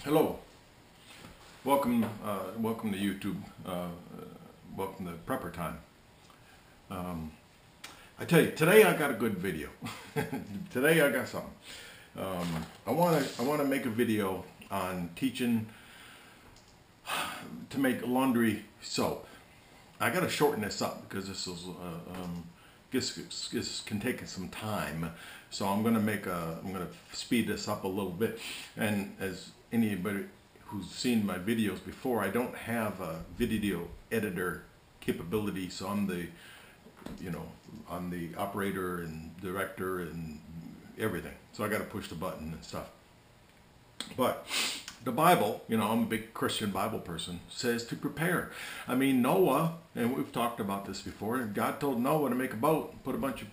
Hello, welcome to YouTube. Welcome to Prepper Time. I tell you, today I got a good video. Today I got something. I want to make a video on teaching to make laundry soap. I got to shorten this up because this can take some time. So I'm going to speed this up a little bit. And as anybody who's seen my videos before, I don't have a video editor capability, so I'm the operator and director and everything. So I got to push the button and stuff. But the Bible, I'm a big Christian Bible person, says to prepare. I mean, Noah, and we've talked about this before, God told Noah to make a boat and put a bunch of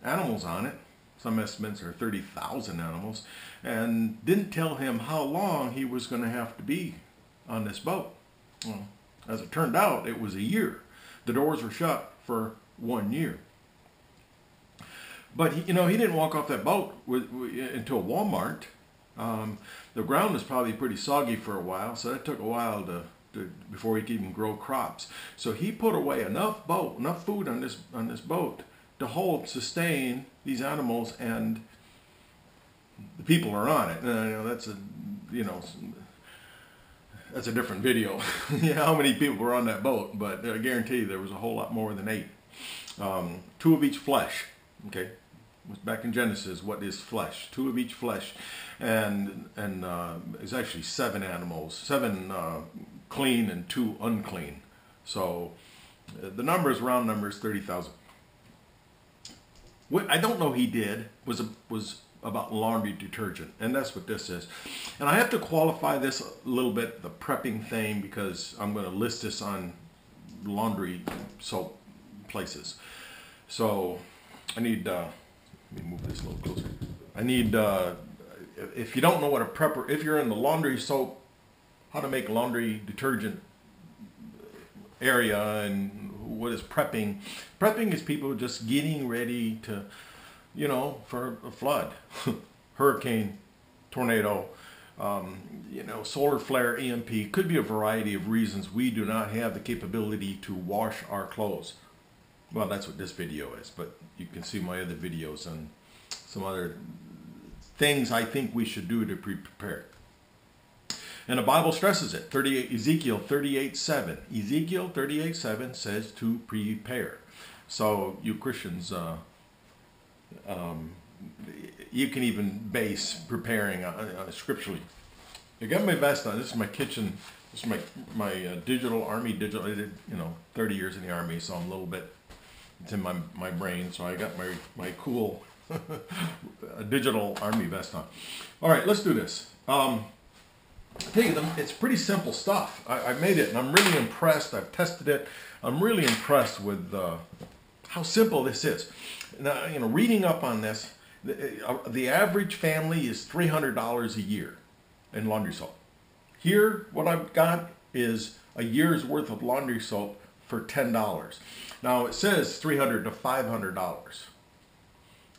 animals on it. Some estimates are 30,000 animals, and didn't tell him how long he was going to have to be on this boat. Well, as it turned out, it was a year. The doors were shut for 1 year. But he didn't walk off that boat until Walmart. The ground was probably pretty soggy for a while, so that took a while before he could even grow crops. So he put away enough food on this boat to sustain these animals and the people are on it. That's a different video. How many people were on that boat? But I guarantee you there was a whole lot more than 8. 2 of each flesh. Okay, back in Genesis, what is flesh? 2 of each flesh, and it's actually 7 animals, 7 clean and 2 unclean. So the numbers, round numbers, 30,000. What I don't know he did was about laundry detergent, and that's what this is. And I have to qualify this a little bit, the prepping thing, because I'm going to list this on laundry soap places. So I need, let me move this a little closer. I need, if you don't know what a prepper, if you're in the laundry soap, how to make laundry detergent area, and what is prepping? Prepping is people just getting ready to, for a flood, hurricane, tornado, solar flare, EMP. Could be a variety of reasons we do not have the capability to wash our clothes. Well, that's what this video is, but you can see my other videos on some other things I think we should do to prepare. And the Bible stresses it. Ezekiel 38:7. Ezekiel 38:7 says to prepare. So you Christians, you can even base preparing scripturally. I got my vest on. This is my kitchen. This is my digital army digital. I did 30 years in the army, so I'm a little bit. It's in my brain. So I got my cool digital army vest on. All right, let's do this. I tell you, it's pretty simple stuff. I made it, and I'm really impressed. I've tested it. I'm really impressed with how simple this is. Now, reading up on this, the average family is $300 a year in laundry soap. Here, what I've got is a year's worth of laundry soap for $10. Now, it says $300 to $500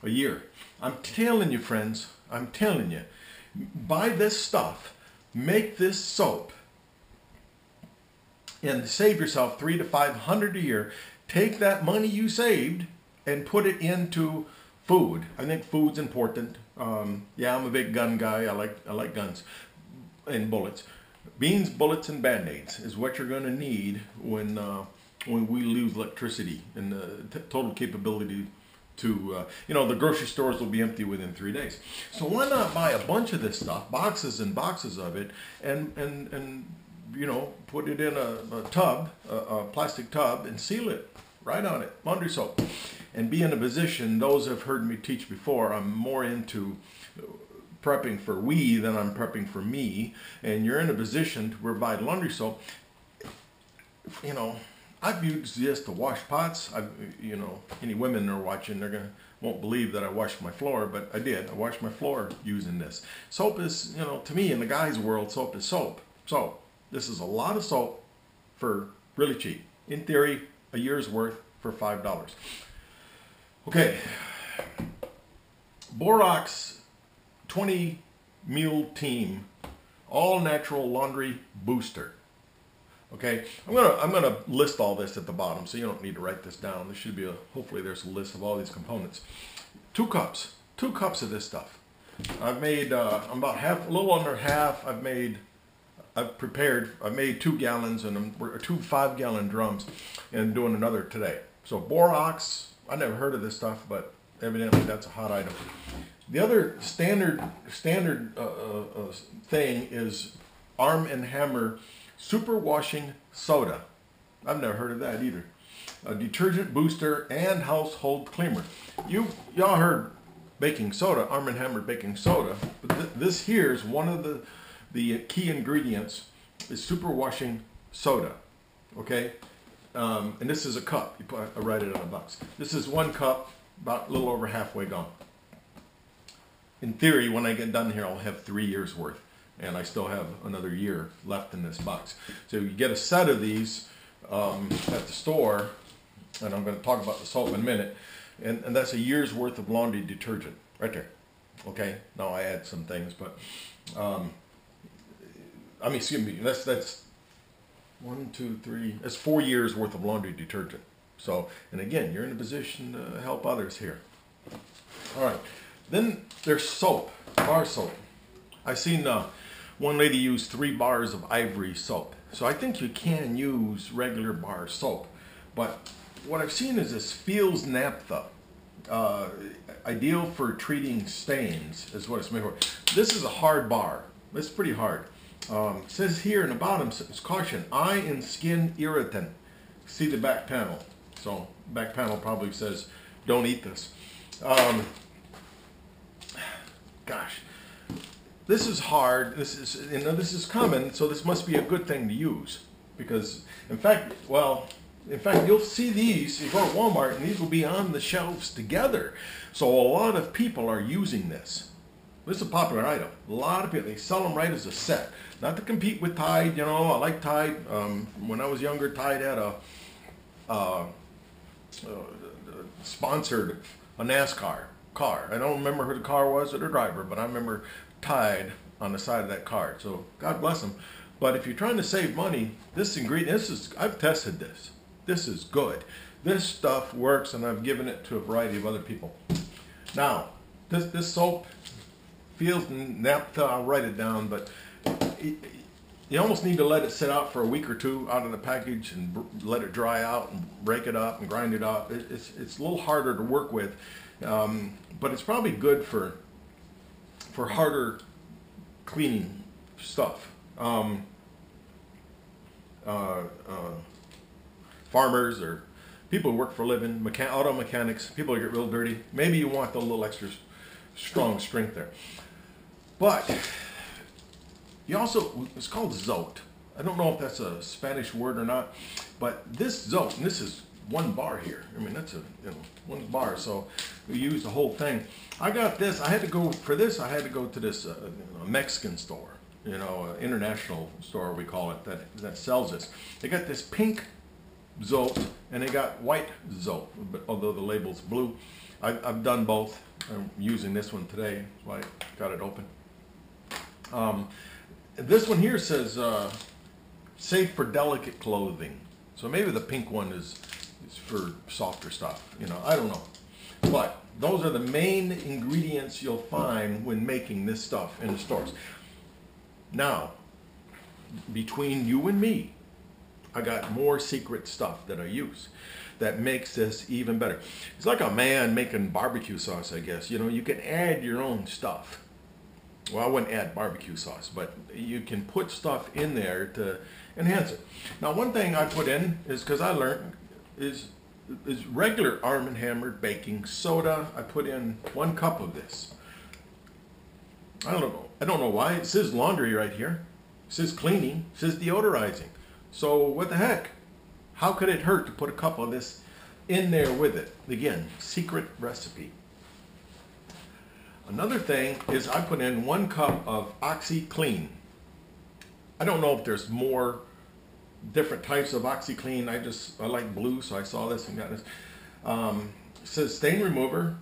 a year. I'm telling you, friends, I'm telling you, buy this stuff. Make this soap and save yourself $300 to $500 a year. Take that money you saved and put it into food. I think food's important. Yeah, I'm a big gun guy. I like guns and bullets. Beans, bullets, and Band-Aids is what you're going to need when we lose electricity and the total capability to, the grocery stores will be empty within 3 days. So why not buy a bunch of this stuff, boxes and boxes of it, and put it in a tub, a plastic tub, and seal it right on it, laundry soap. And be in a position, those have heard me teach before, I'm more into prepping for we than I'm prepping for me, and you're in a position to provide laundry soap. I've used this to wash pots. Any women that are watching, won't believe that I washed my floor, but I did. I washed my floor using this. Soap is, to me, in the guy's world, soap is soap. So this is a lot of soap for really cheap. In theory, a year's worth for $5. Okay. Borax 20 Meal Team All Natural Laundry Booster. Okay, I'm gonna list all this at the bottom, so you don't need to write this down. There should be hopefully there's a list of all these components. 2 cups of this stuff. I've made I'm about a little under half. I've made 2 gallons and 2 5-gallon drums, and I'm doing another today. So Borax, I never heard of this stuff, but evidently that's a hot item. The other standard thing is Arm & Hammer Super Washing Soda. I've never heard of that either. A detergent booster and household cleaner. Y'all heard baking soda, Arm & Hammer baking soda, but this here is one of the key ingredients is super washing soda. Okay, and this is a cup. I write it on a box. This is 1 cup, about a little over halfway gone. In theory, when I get done here, I'll have 3 years worth, and I still have another year left in this box. So you get a set of these at the store, and I'm going to talk about the soap in a minute, and that's a year's worth of laundry detergent right there. Okay, now I add some things, but I mean, excuse me, that's 1, 2, 3, that's 4 years worth of laundry detergent. So, and again, you're in a position to help others here. All right, then there's soap, bar soap. I seen one lady use 3 bars of ivory soap. So I think you can use regular bar soap, but what I've seen is this Feels Naphtha. Ideal for treating stains is what it's made for. This is a hard bar. It's pretty hard. It says here in the bottom, it's caution, eye and skin irritant. See the back panel. So back panel probably says, don't eat this. Gosh, this is hard. This is common, so this must be a good thing to use. Because, in fact, you'll see these, you go to Walmart, and these will be on the shelves together. So a lot of people are using this. This is a popular item. A lot of people, they sell them right as a set. Not to compete with Tide, you know, I like Tide. When I was younger, Tide had sponsored a NASCAR car. I don't remember who the car was or the driver, but I remember Tide on the side of that car. So God bless them. But if you're trying to save money, this ingredient, I've tested this. This is good. This stuff works, and I've given it to a variety of other people. Now, this soap, Feels Naphtha, I'll write it down, but you almost need to let it sit out for a week or 2 out of the package and let it dry out and break it up and grind it up. It's a little harder to work with, but it's probably good for harder cleaning stuff. Farmers or people who work for a living, auto mechanics, people who get real dirty, maybe you want a little extra strong strength there. But you also, it's called Zote. I don't know if that's a Spanish word or not, but this Zote, and this is 1 bar here. I mean, that's 1 bar, so we use the whole thing. I got this, I had to go to this Mexican store, you know, international store we call it, that sells this. They got this pink Zote, and they got white Zote, but although the label's blue. I've done both. I'm using this one today, so I got it open. This one here says safe for delicate clothing. So maybe the pink one is for softer stuff. You know, I don't know. But those are the main ingredients you'll find when making this stuff in the stores. Now, between you and me, I got more secret stuff that I use that makes this even better. It's like a man making barbecue sauce, I guess. You know, you can add your own stuff. Well, I wouldn't add barbecue sauce, but you can put stuff in there to enhance it. Now, one thing I put in is, because I learned, is regular Arm & Hammer baking soda. I put in 1 cup of this. I don't know why. It says laundry right here. It says cleaning. It says deodorizing. So what the heck? How could it hurt to put a cup of this in there with it? Again, secret recipe. Another thing is I put in 1 cup of Oxi Clean. I don't know if there's more different types of Oxi Clean. I like blue, so I saw this and got this. It says stain remover.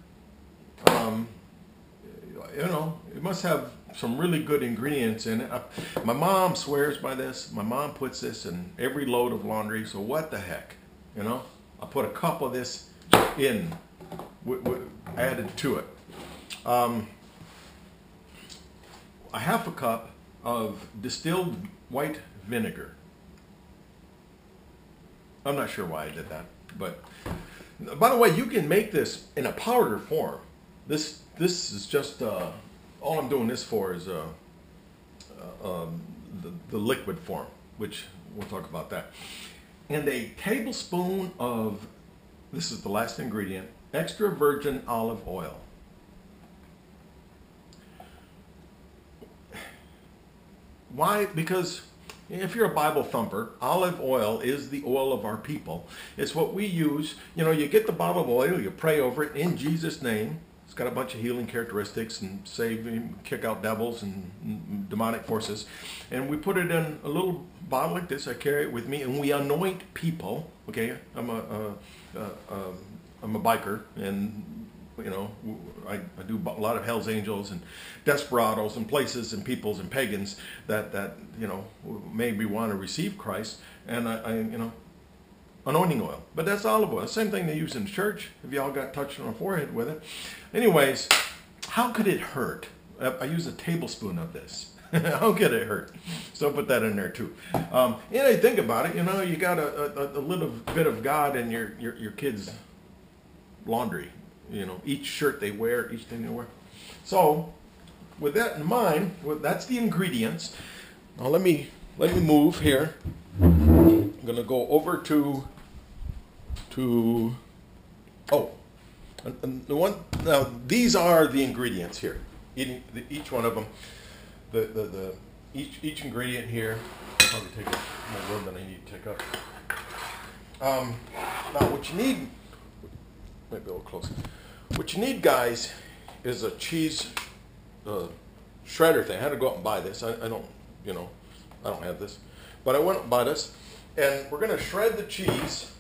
You know, it must have some really good ingredients in it. My mom swears by this. My mom puts this in every load of laundry. So what the heck, you know? I put a cup of this in, added to it. A half a cup of distilled white vinegar. I'm not sure why I did that, but by the way, you can make this in a powder form. This is just all I'm doing this for is the liquid form, which we'll talk about that. And a tablespoon of, this is the last ingredient, extra virgin olive oil. Why? Because if you're a Bible thumper, olive oil is the oil of our people. It's what we use. You know, you get the bottle of oil, you pray over it in Jesus' name. It's got a bunch of healing characteristics and save, kick out devils and demonic forces. And we put it in a little bottle like this. I carry it with me, and we anoint people. Okay, I'm a biker, and you know, I do a lot of Hell's Angels and desperados and places and peoples and pagans that you know maybe want to receive Christ, and I you know, anointing oil. But that's olive oil. Same thing they use in church. If y'all got touched on the forehead with it. Anyways, how could it hurt? I use a tablespoon of this. How could it hurt? So put that in there too. You know, think about it. You know, you got a little bit of God in your kids' laundry. You know, each shirt they wear, each thing they wear. So, with that in mind, that's the ingredients. Now let me move here. I'm gonna go over to the one. Now these are the ingredients here. Each one of them. Each ingredient here. I'll probably take up more room than I need to take up. Now what you need. Maybe a little closer. What you need, guys, is a cheese shredder thing. I had to go out and buy this. I don't, you know, I don't have this, but I went and bought this, and we're gonna shred the cheese.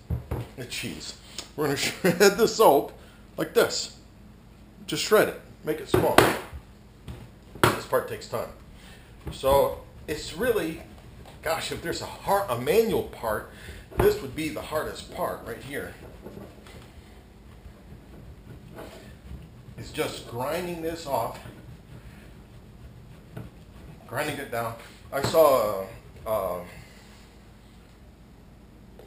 We're gonna shred the soap like this. Just shred it. Make it small. This part takes time. So it's really, gosh, if there's a manual part, this would be the hardest part right here. It's just grinding this off, grinding it down. I saw,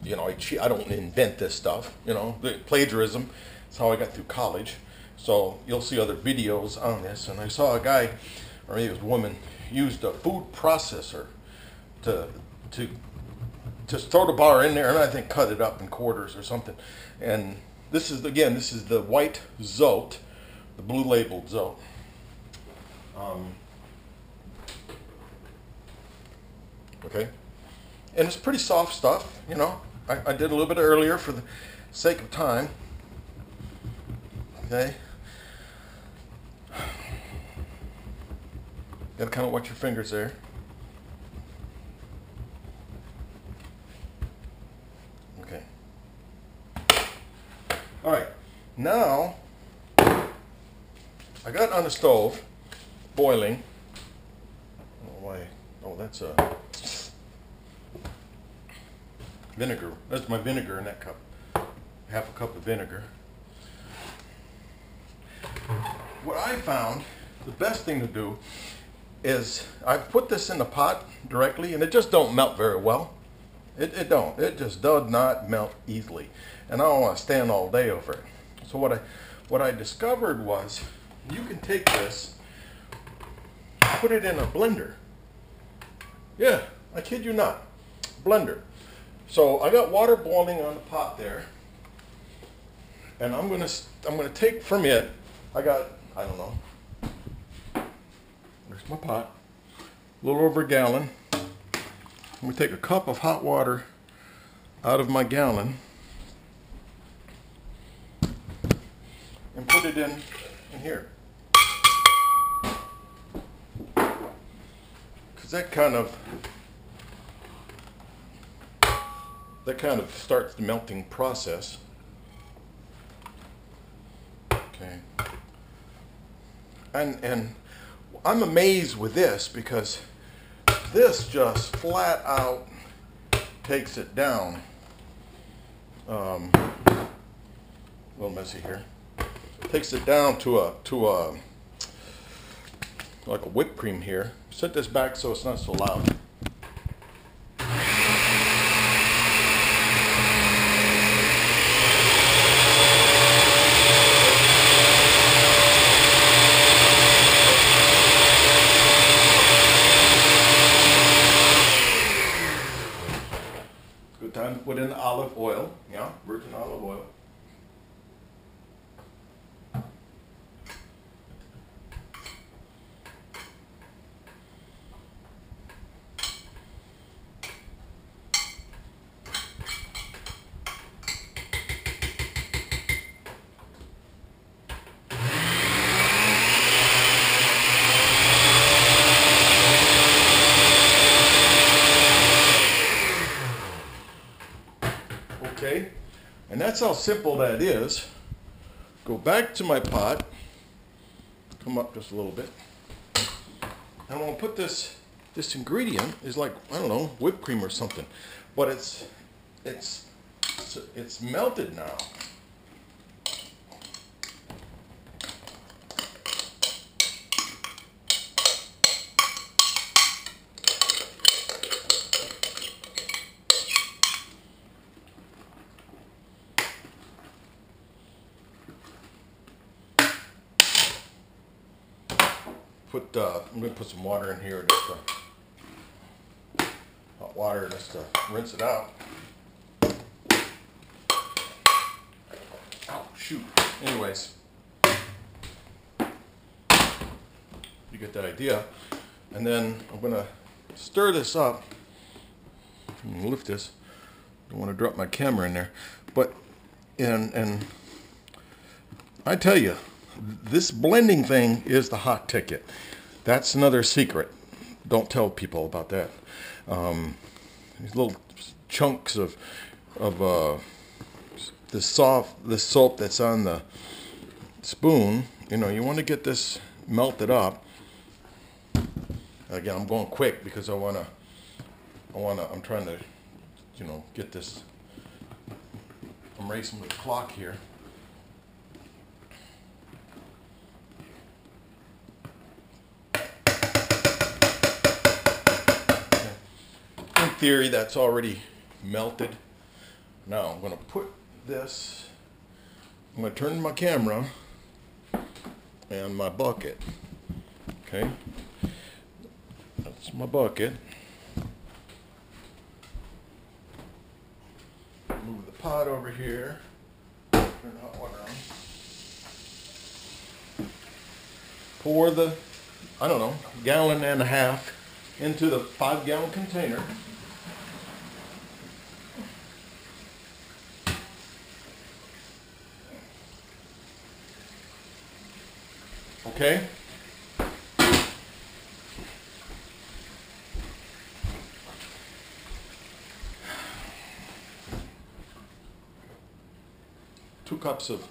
you know, I don't invent this stuff, you know, the plagiarism. That's how I got through college. So you'll see other videos on this. And I saw a guy, or maybe it was a woman, used a food processor to just throw the bar in there, and I think cut it up in quarters or something. And this is, again, this is the white Zote. The blue labeled Zote. Okay, and it's pretty soft stuff, you know. I did a little bit earlier for the sake of time. Okay, gotta kind of watch your fingers there. Okay. All right, now. I got it on the stove, boiling. Oh, why? Oh, that's vinegar. That's my vinegar in that cup. Half a cup of vinegar. What I found, the best thing to do is I put this in the pot directly, and it just don't melt very well. It don't. It just does not melt easily, and I don't want to stand all day over it. So what I discovered was, you can take this, put it in a blender. Yeah, I kid you not, blender. So I got water boiling on the pot there, and I'm gonna take from it. I don't know. There's my pot, a little over a gallon. I'm gonna take a cup of hot water out of my gallon and put it in here. That kind of starts the melting process. Okay. And I'm amazed with this because this just flat out takes it down. A little messy here. Takes it down to a like a whipped cream here. Set this back so it's not so loud. Good time to put in the olive oil. Yeah, virgin olive oil. Okay, and that's how simple that is. Go back to my pot, come up just a little bit, and I'm going to put this ingredient is like, I don't know, whipped cream or something, but it's melted now. I'm going to put some water in here, just hot water, just to rinse it out. Oh, shoot. Anyways, you get that idea. And then I'm going to stir this up. I'm going to lift this. Don't want to drop my camera in there. But, and I tell you, this blending thing is the hot ticket. That's another secret. Don't tell people about that. These little chunks of this soap that's on the spoon. You know, you want to get this melted up. Again, I'm going quick because I'm trying to, you know, get this. I'm racing with the clock here. In theory, that's already melted. Now I'm going to put this, I'm going to turn my camera and my bucket. Okay, that's my bucket. Move the pot over here. Turn the hot water on. Pour the, I don't know, gallon and a half into the 5-gallon container. Okay. Two cups of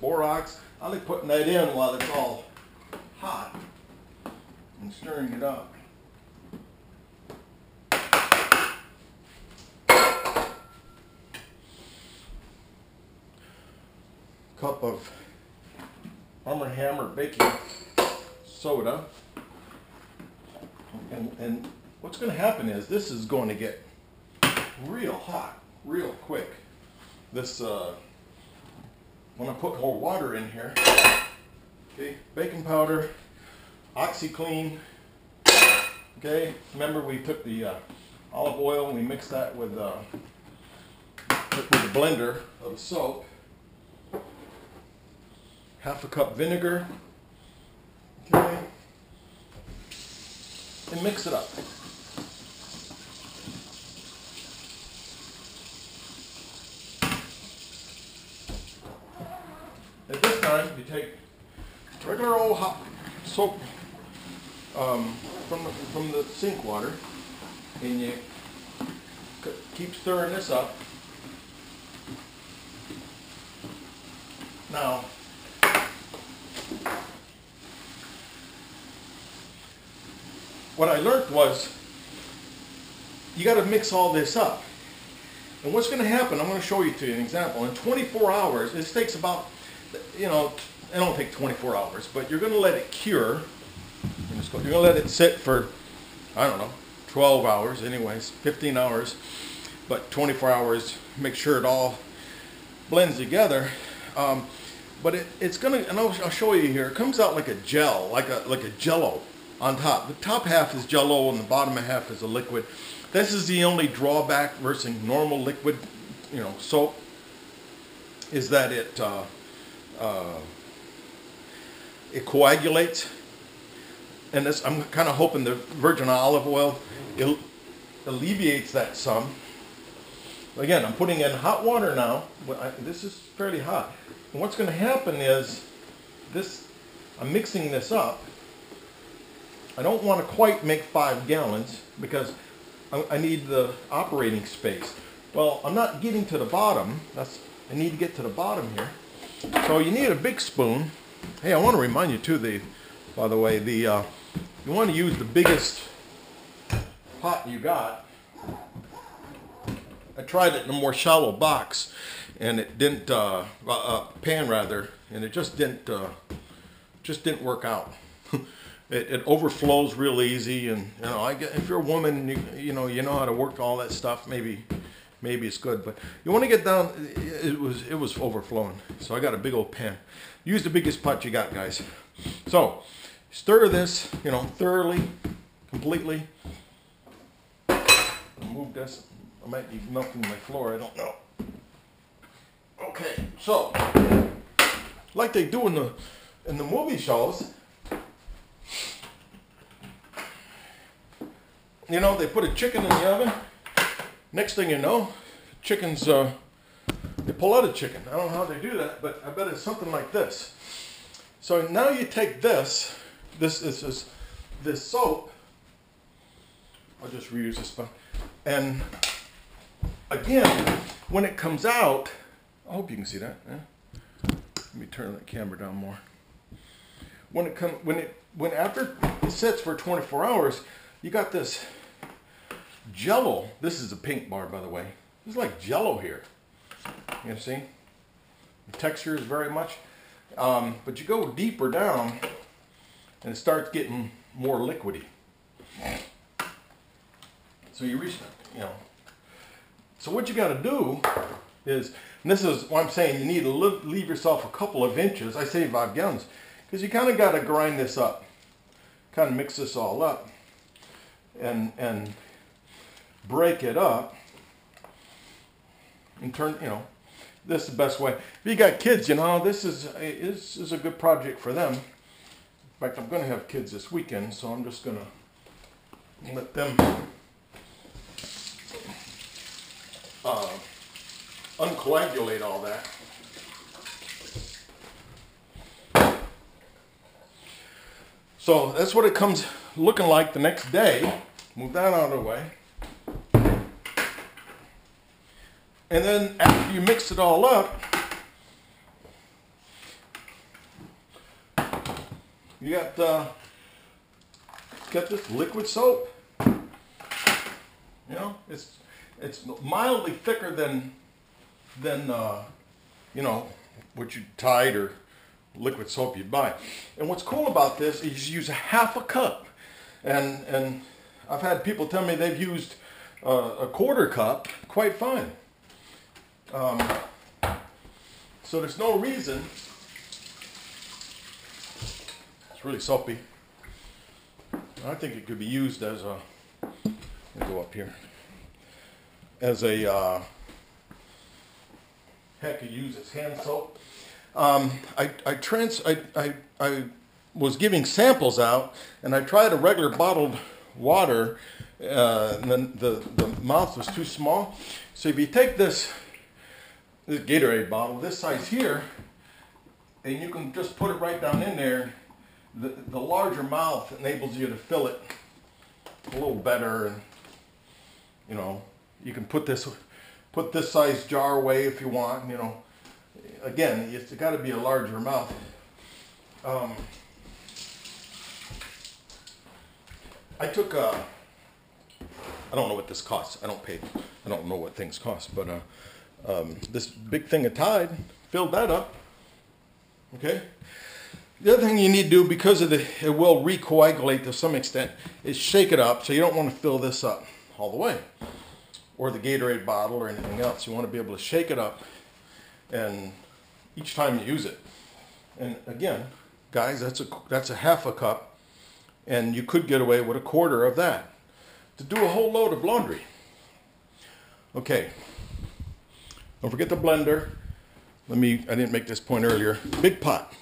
borax. I like putting that in while it's all hot and stirring it up. Cup of Arm & Hammer baking soda. And what's going to happen is this is going to get real hot real quick. This when I put more water in here. Okay, baking powder, Oxi Clean. Okay, remember we took the olive oil and we mixed that with the blender of the soap. Half a cup vinegar. Okay, and mix it up. At this time, you take regular old hot soap from the sink water, and you keep stirring this up. Now, what I learned was you got to mix all this up. And what's going to happen, I'm going to show you an example. In 24 hours, this takes about, you know, it don't take 24 hours, but you're going to let it cure. You're going to let it sit for, I don't know, 12 hours anyways, 15 hours, but 24 hours, make sure it all blends together. But it's going to, and I'll show you here, it comes out like a gel, like a jello on top. The top half is jello and the bottom half is a liquid. This is the only drawback versus normal liquid, you know, soap, is that it coagulates. And this, I'm kind of hoping the virgin olive oil alleviates that some. Again, I'm putting in hot water now. This is fairly hot. And what's going to happen is this, I'm mixing this up. I don't want to quite make 5 gallons because I need the operating space. Well, I'm not getting to the bottom. I need to get to the bottom here. So you need a big spoon. Hey, I want to remind you too, by the way, you want to use the biggest pot you got. I tried it in a more shallow box, and it didn't, pan rather, and it just didn't work out. It overflows real easy, and you know, if you're a woman, you know how to work all that stuff. Maybe it's good, but you want to get down. It was overflowing, so I got a big old pan. Use the biggest pot you got, guys. So stir this, you know, thoroughly, completely. Move this. I might be melting my floor. I don't know. Okay, so like they do in the movie shows. You know, they put a chicken in the oven. Next thing you know, chickens, they pull out a chicken. I don't know how they do that, but I bet it's something like this. So now you take this soap. I'll just reuse this one. And again, when it comes out, I hope you can see that. Yeah? Let me turn the camera down more. After it sits for 24 hours, you got this jello. This is a pink bar, by the way. It's like jello here. You see? The texture is very much. But you go deeper down, and it starts getting more liquidy. So you reach, you know. So what you got to do is, and this is what I'm saying, you need to leave yourself a couple of inches. I say 5 gallons, because you kind of got to grind this up, kind of mix this all up, and break it up, and turn, you know, this is the best way. If you got kids, you know, this is a good project for them. In fact, I'm going to have kids this weekend, so I'm just going to let them uncoagulate all that. So that's what it comes looking like the next day. Move that out of the way. And then after you mix it all up, you got this liquid soap. You know, it's mildly thicker than you know, what you Tide or liquid soap you'd buy. And what's cool about this is you use a half a cup, and I've had people tell me they've used a quarter cup quite fine. So there's no reason. It's really soapy. I think it could be used as a, let me go up here, as a, heck, you use as hand soap. I was giving samples out, and I tried a regular bottled water, and then the mouth was too small. So if you take this Gatorade bottle, this size here, and you can just put it right down in there, the larger mouth enables you to fill it a little better, and you know, you can put this size jar away if you want. You know, again, it's got to be a larger mouth. I took, I don't know what this costs. I don't know what things cost, but this big thing of Tide, filled that up. Okay. The other thing you need to do, because of it will recoagulate to some extent, is shake it up. So you don't want to fill this up all the way, or the Gatorade bottle or anything else. You want to be able to shake it up, and each time you use it. And again, guys, that's a half a cup, and you could get away with a quarter of that to do a whole load of laundry. Okay. Don't forget the blender. I didn't make this point earlier. Big pot.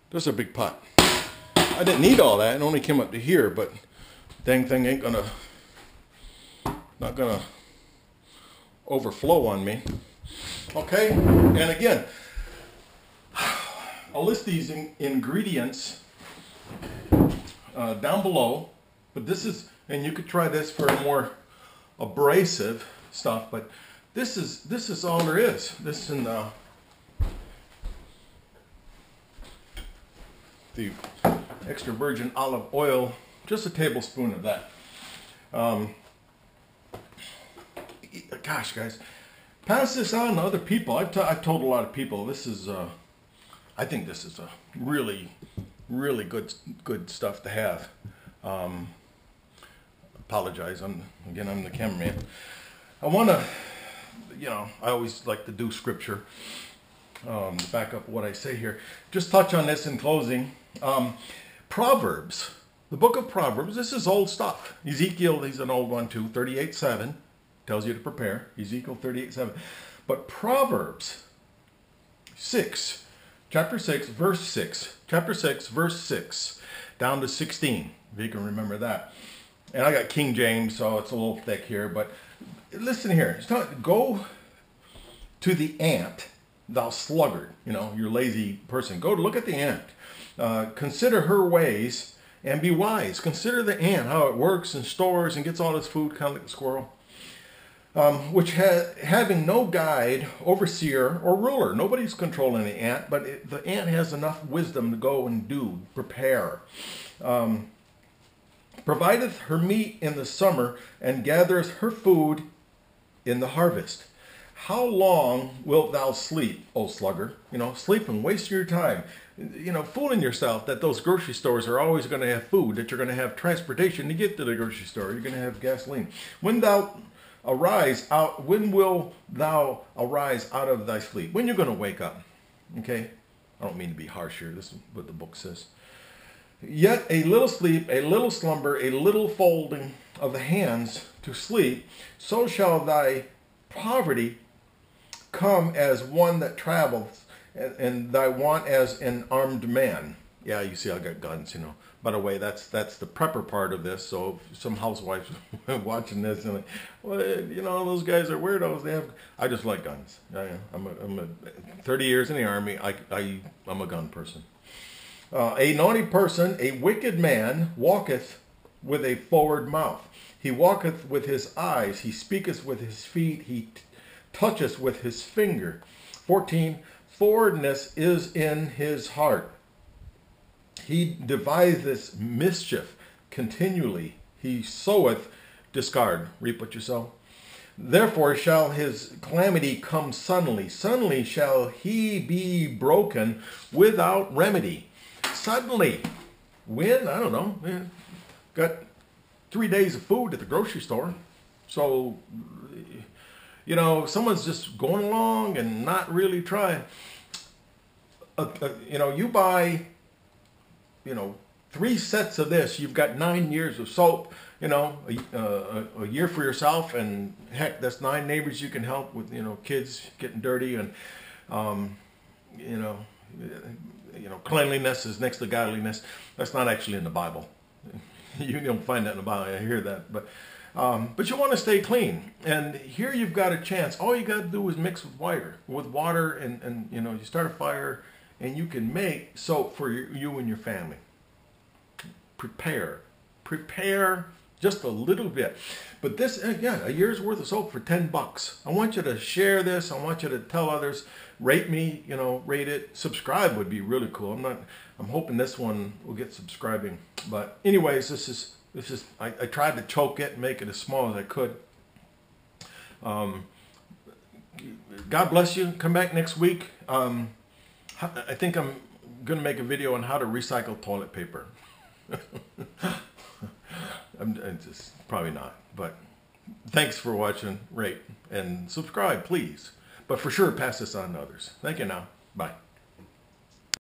This is a big pot. I didn't need all that. It only came up to here, but dang thing ain't not gonna overflow on me. Okay, and again, I'll list these ingredients down below, but this is, and you could try this for more abrasive stuff, but this is all there is. This in the extra virgin olive oil, just a tablespoon of that. Gosh, guys, pass this on to other people. I've told a lot of people this is. I think this is a really good stuff to have. Apologize. I'm the cameraman. I want to, I always like to do scripture. To back up what I say here. Just touch on this in closing. Proverbs, the book of Proverbs, this is old stuff. Ezekiel, he's an old one too, 38:7, tells you to prepare. Ezekiel 38:7. But Proverbs chapter 6, verse 6, down to 16, if you can remember that. And I got King James, so it's a little thick here, but listen here. Go to the ant, thou sluggard, your lazy person. Go look at the ant. Consider her ways and be wise. Consider the ant, how it works and stores and gets all its food, kind of like the squirrel. Which having no guide, overseer, or ruler. Nobody's controlling the ant, but the ant has enough wisdom to go and prepare. Provideth her meat in the summer and gathereth her food in the harvest. How long wilt thou sleep, O sluggard? Sleep and waste your time. Fooling yourself that those grocery stores are always going to have food, that you're going to have transportation to get to the grocery store. You're going to have gasoline. When will thou arise out of thy sleep? When you're going to wake up? Okay? I don't mean to be harsh here. This is what the book says. Yet a little sleep, a little slumber, a little folding of the hands to sleep, so shall thy poverty come as one that travels, and thy want as an armed man. Yeah, you see, I got guns, By the way, that's the prepper part of this. So some housewives watching this and those guys are weirdos. I just like guns. I'm 30 years in the army. I'm a gun person. A naughty person, a wicked man, walketh with a forward mouth. He walketh with his eyes. He speaketh with his feet. He toucheth with his finger. 14. Forwardness is in his heart. He deviseth mischief continually. He soweth discard. Reap what you sow. Therefore shall his calamity come suddenly. Suddenly shall he be broken without remedy. Suddenly. When? I don't know. Got 3 days of food at the grocery store. So, someone's just going along and not really trying. You buy, 3 sets of this. You've got 9 years of soap, a year for yourself. And heck, that's 9 neighbors you can help with, kids getting dirty. And, cleanliness is next to godliness. That's not actually in the Bible. You don't find that in the Bible. I hear that. But you want to stay clean. And here you've got a chance. All you got to do is mix with water and you start a fire and you can make soap for you and your family. Prepare just a little bit. But this, again, a year's worth of soap for $10. I want you to share this. I want you to tell others. Rate me, rate it. Subscribe would be really cool. I'm hoping this one will get subscribing. But anyways, this This is, I tried to choke it and make it as small as I could. God bless you. Come back next week. I think I'm going to make a video on how to recycle toilet paper. I'm just probably not, but thanks for watching, rate, and subscribe, please. But for sure, pass this on to others. Thank you now. Bye.